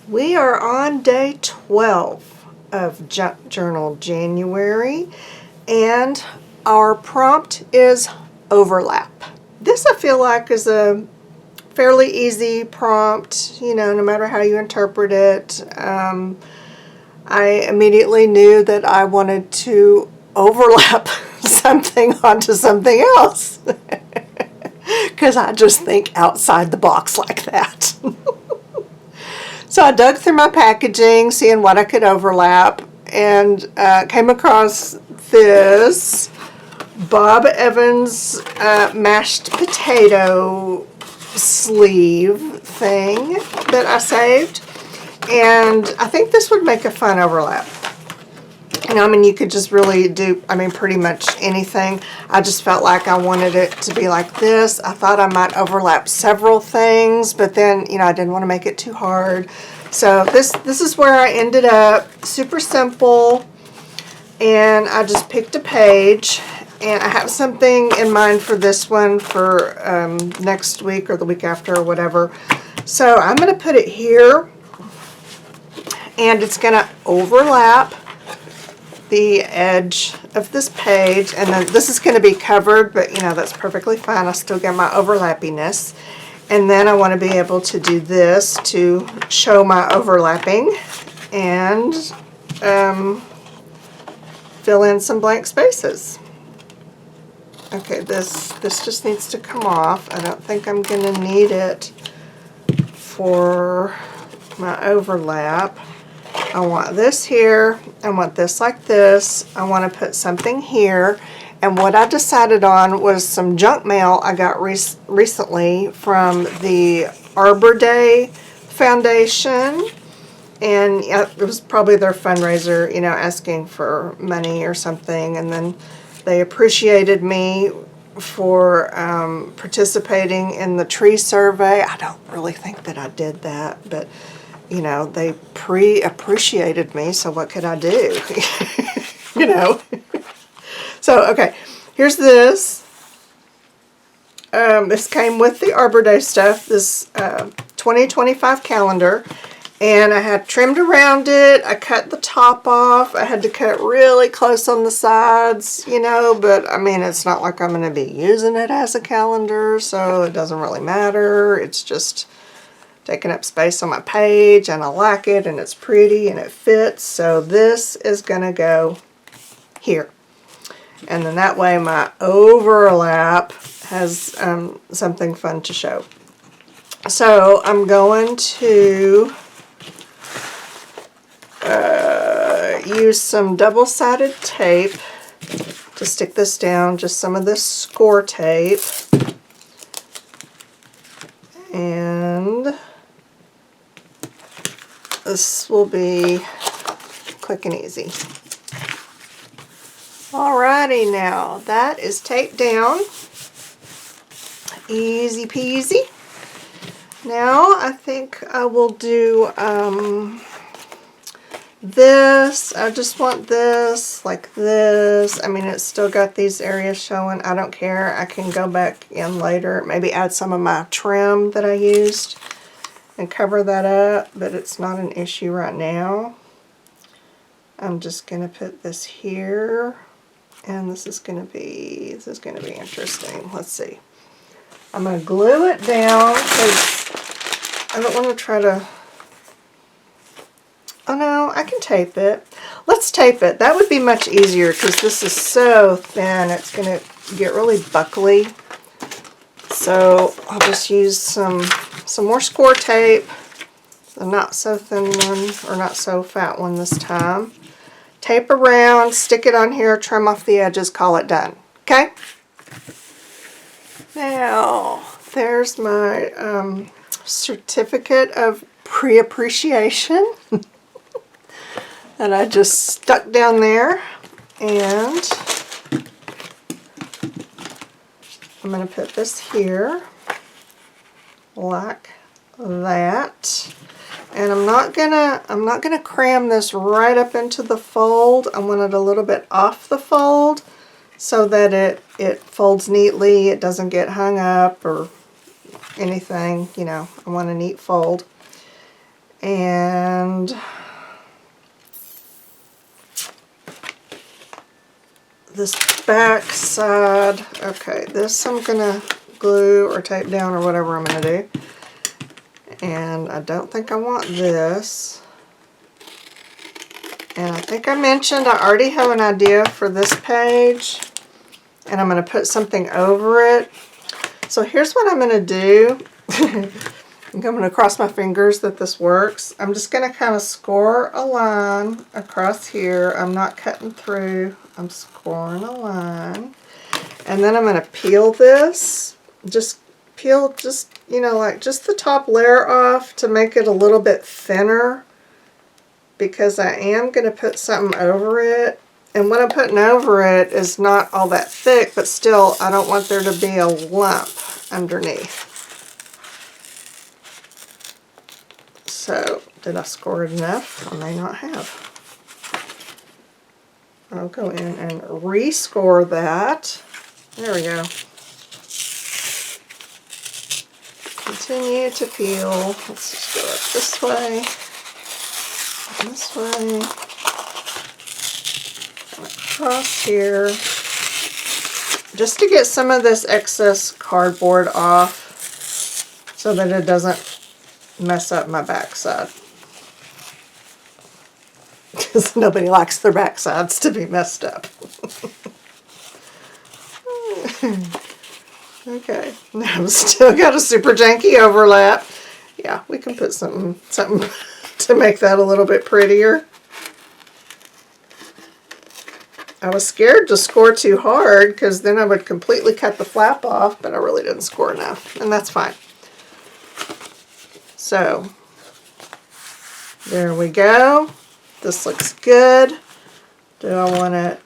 We are on day 12 of Junk Journal January, and our prompt is overlap. This I feel like is a fairly easy prompt, no matter how you interpret it. I immediately knew that I wanted to overlap something onto something else because I just think outside the box like that. So I dug through my packaging, seeing what I could overlap, and came across this Bob Evans mashed potato sleeve thing that I saved. And I think this would make a fun overlap. You could just really do, pretty much anything. I just felt like I wanted it to be like this. I thought I might overlap several things, but then, I didn't want to make it too hard. So this is where I ended up. Super simple. And I just picked a page. And I have something in mind for this one for next week or the week after or whatever. So I'm going to put it here. And it's going to overlap the edge of this page, and then this is going to be covered, but that's perfectly fine. I still get my overlappiness. And then I want to be able to do this to show my overlapping and fill in some blank spaces. Okay, this just needs to come off. I don't think I'm going to need it for my overlap. I want this here, I want this like this, I want to put something here, and what I decided on was some junk mail I got recently from the Arbor Day Foundation, and it was probably their fundraiser, asking for money or something, and then they appreciated me for participating in the tree survey. I don't really think that I did that, but they appreciated me, so what could I do? So, okay, here's this. This came with the Arbor Day stuff, this 2025 calendar, and I had trimmed around it. I cut the top off. I had to cut really close on the sides, but it's not like I'm going to be using it as a calendar, so it doesn't really matter. It's just taking up space on my page, and I like it, and it's pretty, and it fits. So this is going to go here. And then that way my overlap has something fun to show. So I'm going to use some double-sided tape to stick this down, just some of this score tape. And this will be quick and easy. Alrighty, now that is taped down. Easy peasy. Now I think I will do this. I just want this like this. It's still got these areas showing. I don't care. I can go back in later, maybe add some of my trim that I used and cover that up, but it's not an issue right now. I'm just going to put this here, and this is going to be interesting. Let's see. I'm going to glue it down because I don't want to try to. Oh no, I can tape it. Let's tape it. That would be much easier because this is so thin. It's going to get really buckly. So I'll just use some more score tape, the not so thin one, or not so fat one this time. Tape around, stick it on here, trim off the edges, call it done. Okay? Now, there's my certificate of pre-appreciation that I just stuck down there, and I'm going to put this here like that. And I'm not gonna cram this right up into the fold. I want it a little bit off the fold so that it folds neatly. It doesn't get hung up or anything. I want a neat fold. And this back side, okay, this I'm gonna glue or tape down or whatever I'm gonna do. And I don't think I want this. And I think I mentioned I already have an idea for this page, and I'm going to put something over it. So here's what I'm going to do. I'm going to cross my fingers that this works. I'm just going to kind of score a line across here. I'm not cutting through. I'm scoring a line. And then I'm going to peel this. Just peel, you know, like just the top layer off to make it a little bit thinner, because I am going to put something over it. And what I'm putting over it is not all that thick, but still I don't want there to be a lump underneath. So, did I score it enough? I may not have. I'll go in and rescore that. There we go. Continue to peel. Let's just go up this way. This way, and across here, just to get some of this excess cardboard off so that it doesn't mess up my backside, because nobody likes their backsides to be messed up. Okay, now I've still got a super janky overlap. Yeah, we can put something to make that a little bit prettier. I was scared to score too hard because then I would completely cut the flap off, but I really didn't score enough, and that's fine. So, there we go. This looks good. Do I want it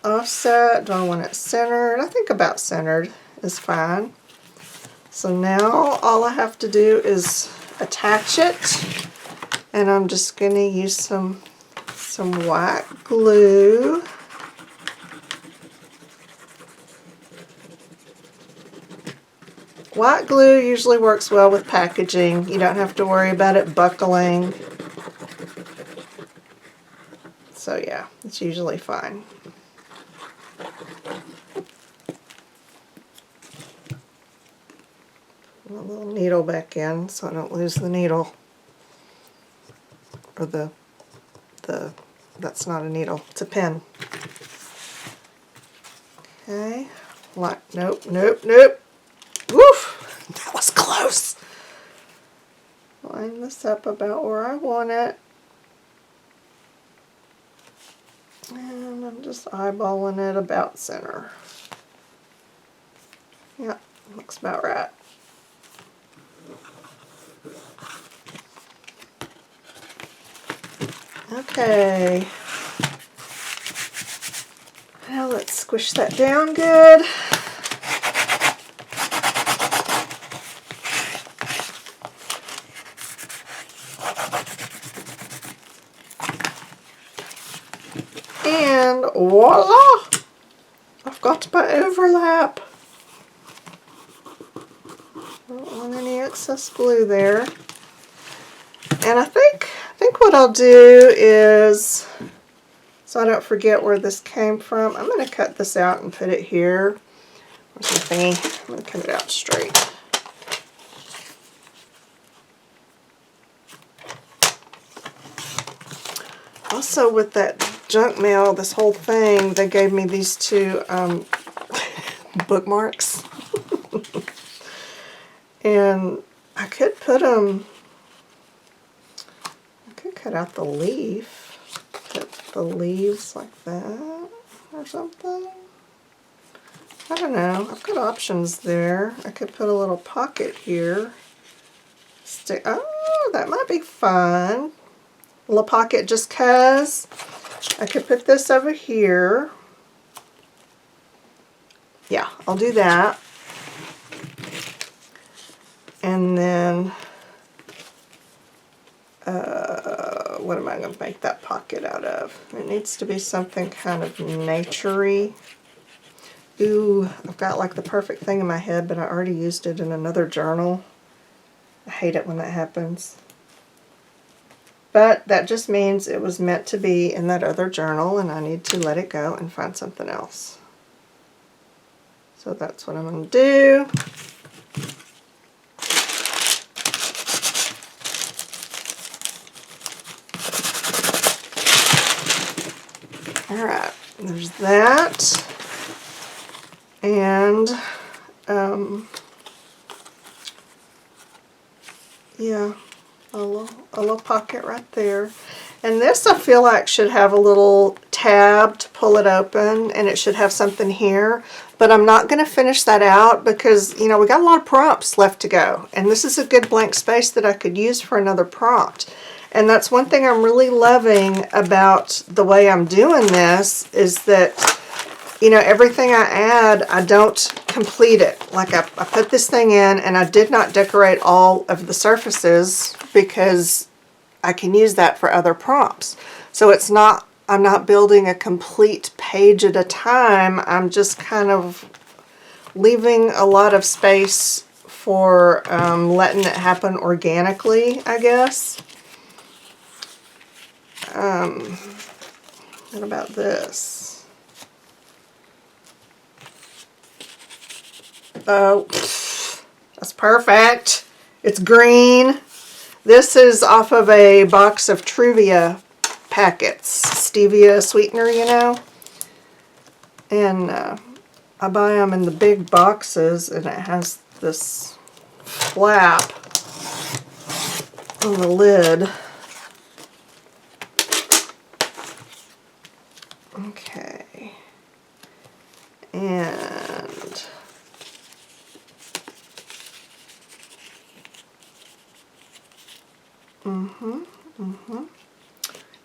offset? Do I want it centered? I think about centered is fine. So now all I have to do is attach it. And I'm just going to use some white glue. White glue usually works well with packaging. You don't have to worry about it buckling. So yeah, it's usually fine. Put a little needle back in so I don't lose the needle. Or that's not a needle, it's a pin. Okay, nope. Woof, that was close. Line this up about where I want it. And I'm just eyeballing it about center. Yeah, looks about right. Okay, now let's squish that down good. And voila! I've got my overlap. Don't want any excess glue there. And I think what I'll do is, so I don't forget where this came from, I'm going to cut this out and put it here. Where's my thingy? I'm going to cut it out straight. Also, with that junk mail, this whole thing, they gave me these two bookmarks. And I could put them, I could cut out the leaf, put the leaves like that or something. I don't know. I've got options there. I could put a little pocket here. Oh, that might be fun. A little pocket just 'cause. I could put this over here. Yeah, I'll do that. And then, what am I going to make that pocket out of? It needs to be something kind of nature-y. Ooh, I've got like the perfect thing in my head, but I already used it in another journal. I hate it when that happens. But that just means it was meant to be in that other journal, and I need to let it go and find something else. So that's what I'm going to do. Alright, there's that. And, yeah, a little pocket right there. And this I feel like should have a little tab to pull it open, and it should have something here. But I'm not going to finish that out because, you know, we got a lot of prompts left to go. And this is a good blank space that I could use for another prompt. And that's one thing I'm really loving about the way I'm doing this is that, you know, everything I add, I don't complete it. Like I put this thing in and I did not decorate all of the surfaces because I can use that for other prompts. So it's not, I'm not building a complete page at a time. I'm just kind of leaving a lot of space for letting it happen organically, I guess. What about this? Oh, that's perfect. It's green. This is off of a box of Truvia packets, stevia sweetener, you know. And I buy them in the big boxes, and it has this flap on the lid. Okay. And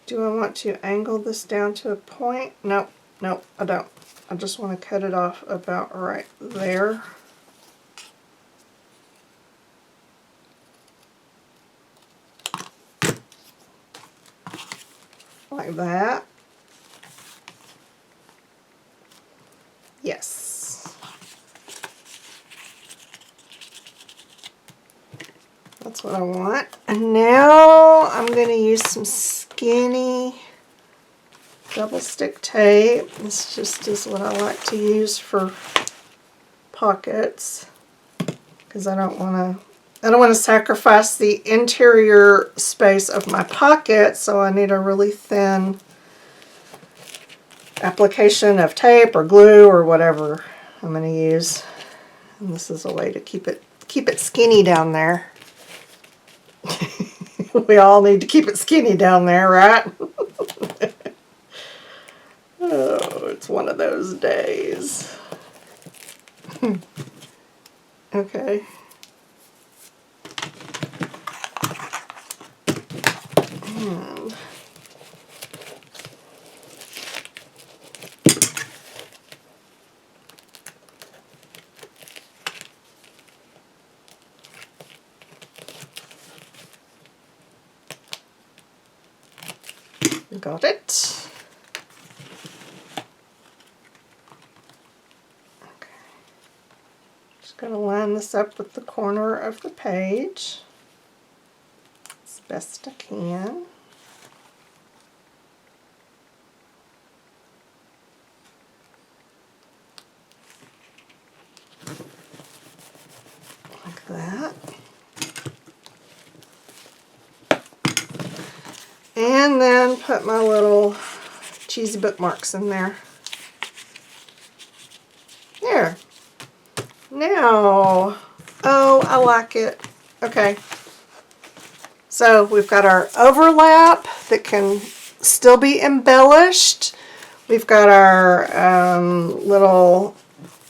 do I want to angle this down to a point? Nope, nope, I don't. I just want to cut it off about right there. Like that. Yes. That's what I want. And now I'm going to use some skinny double stick tape. This just is what I like to use for pockets because I don't want to sacrifice the interior space of my pocket, so I need a really thin application of tape or glue or whatever I'm going to use. And this is a way to keep it skinny down there. We all need to keep it skinny down there, right? Oh, it's one of those days. Okay. And got it. Okay. Just going to line this up with the corner of the page as best I can. Like that. And then put my little cheesy bookmarks in there. There. Now, oh, I like it. Okay. So we've got our overlap that can still be embellished. We've got our little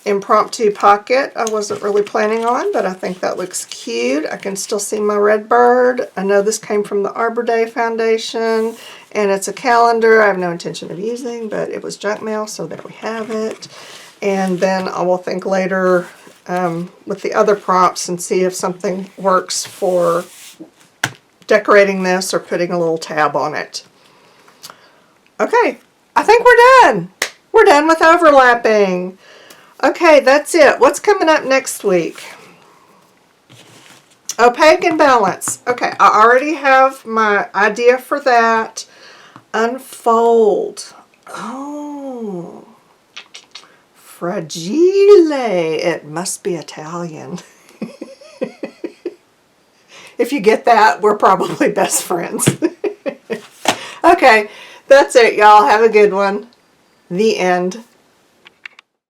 impromptu pocket I wasn't really planning on, but I think that looks cute. I can still see my red bird. I know this came from the Arbor Day Foundation, and it's a calendar I have no intention of using, but it was junk mail, so there we have it. And then I will think later with the other prompts and see if something works for decorating this or putting a little tab on it. Okay, I think we're done. We're done with overlapping. Okay, that's it. What's coming up next week? Opaque and balance. Okay, I already have my idea for that. Unfold. Oh, fragile. It must be Italian. If you get that, we're probably best friends. Okay, that's it, y'all. Have a good one. The end.